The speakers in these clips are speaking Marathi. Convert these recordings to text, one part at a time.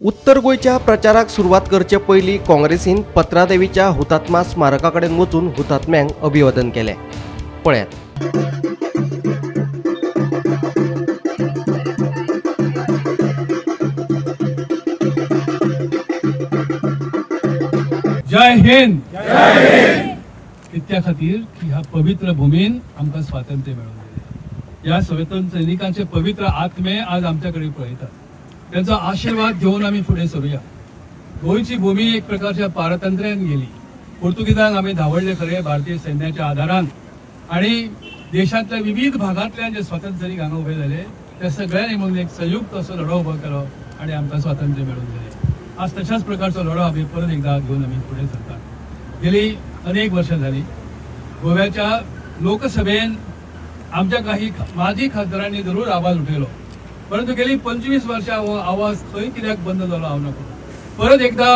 उत्तर गोयच्या प्रचाराक सुरुवात करचे पयलीं काँग्रेसीन पत्रादेवीच्या हुतात्मा स्मारकाकडेन वचून हुतात्म्यांक अभिवादन केलें। पळयात। जय हिंद। इतक्या खातीर की ह्या पवित्र भूमीन आमकां स्वातंत्र्य मेळून दिलें। या स्वातंत्र्य सैनिकांचे पवित्र आत्मे आज आमच्याकडे पळयतात। त्यांचा आशीर्वाद घेऊन आम्ही पुढे सरूया। गोयची भूमी एक प्रकारच्या पारतंत्र्यान गेली। पोर्तुगीजांक आम्ही धावडले खरे भारतीय सैन्याच्या आधारान आणि देशातल्या विविध भागातल्यान जे स्वातंत्र्य सैनिक हांगा उभे झाले त्या सगळ्यांनी म्हणून एक संयुक्त असो लढो उभो केलो आणि आमकां स्वातंत्र्य मेळून दिलें। आज तशाच प्रकारचो लढो आम्ही परत एकदा घेऊन आम्ही पुढे सरतात। गेली अनेक वर्ष झाली गोव्याच्या लोकसभेन आमच्या काही माजी खासदारांनी जरूर आवाज उठयलो, परंतु गेली 25 वर्षा हो आवाज खंय कित्याक बंद जालो हांव नको। परत एकदा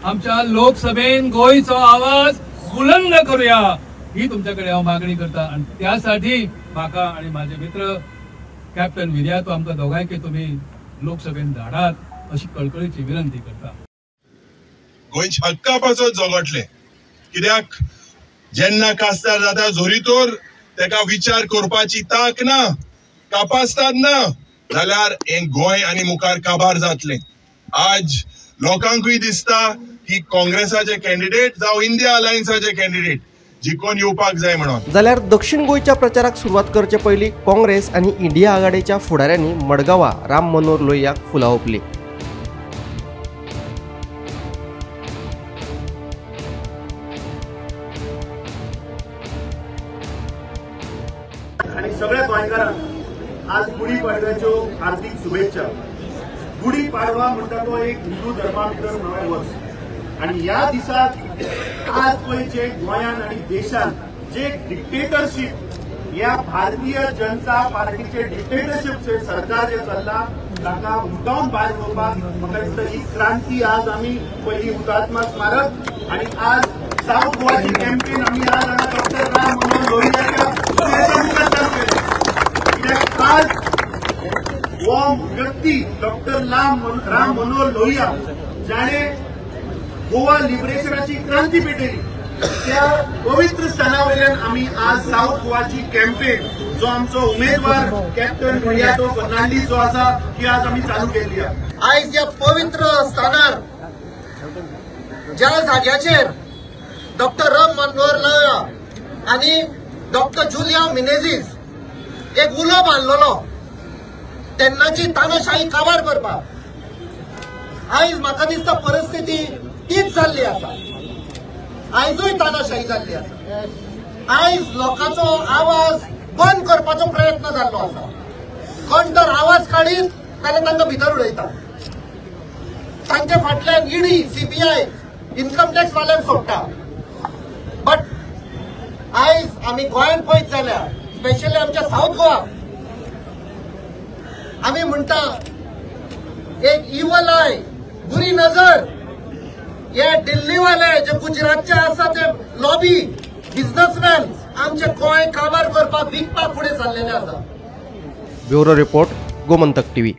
आमच्या लोकसभेन गोयचो आवाज बुलंद करूया ही तुमच्याकडे हांव मागणी करता। आणि त्यासाठी म्हाका आणि माझे मित्र कॅप्टन विर्या तो आमकां दोगांयक तुम्ही लोकसभेन धाडात अशी कळकळीची विनंती करता। गोंयच्या हक्का पासत झगडले, कित्याक जेन्ना खासदार जाता जोरीतोर तेका विचार करपाची तांक ना, कापासतात ना, जाल्यार हें गोंय आनी मुखार काबार जातलें। आज लोकांकूय दिसता की काँग्रेसाचे कॅन्डिडेट जावं इंडिया अलायन्साचे कॅन्डिडेट जिखून येवपाक जाय म्हणून। जाल्यार दक्षिण गोयच्या प्रचाराक सुरुवात करचे पयलीं काँग्रेस आनी इंडिया आघाडीच्या फुडाऱ्यांनी मडगांवा राम मनोहर लोहियाक फुलां ओंपलीं। आणि सगळ्या गोंयकारांक आज गुढी पाडव्याच्यो हार्दिक शुभेच्छा। गुढी पाडवा म्हणटा तो एक हिंदू धर्मा भितर नवें वर्स आणि ह्या दिसाक आज पळय जे गोंयान आणि देशान जे डिक्टेटरशीप ह्या भारतीय जनता पार्टीचे डिक्टेटरशीप सरकार जे चल्ला ताका उठावन भायर घेवपाक म्हाका दिसता ही क्रांती आज आमी पयली हुतात्मा स्मारक आणि आज साऊथ गोवाची कॅम्पेन आमी आज हांगा डॉक्टर राम मनोहर लोहियाच्या आज वो व्यक्ती डॉक्टर राम मनोहर लोहिया जाणे गोवा लिबरेशनाची क्रांती पेटयली त्या पवित्र स्थानावयल्यान आमी आज साऊथ गोवाची कॅम्पेन जो आमचो उमेदवार कॅप्टन विर्यातो फर्नांडीस जो आसा ती आज आमी चालू केल्ली आसा। आयज या पवित्र स्थानार ज्या जाग्याचेर डॉक्टर राम मनोहर लोहिया आणि डॉक्टर जुलिया मिनेझीस एक उलो बांधलेलो तेन्नाची तानाशाही काबार करपाक आयज म्हाका दिसता परिस्थिती तीच जाल्ली आसा। आयजूय तानाशाही जाल्ली आसा। आयज लोकांचो आवाज बंद करपाचो प्रयत्न जाल्लो आसा। कोण तर आवाज काडीत जाल्यार तांकां भितर उडयता। तांचे फाटल्यान ईडी सीबीआय इन्कम टॅक्स वाल्यांक सोडटा। बट आयज आमी गोंयांत पळयत जाल्यार स्पेशली आमच्या साऊथ गोवा आम्ही म्हणता एक इवल आय बुरी नजर हे दिल्लीवाले जे गुजरातचे आसा ते लॉबी बिझनेसमॅन आमचे गोंय काबार करपाक विकपाक फुडें सरलेले आसा। Bureau report Gomantak TV.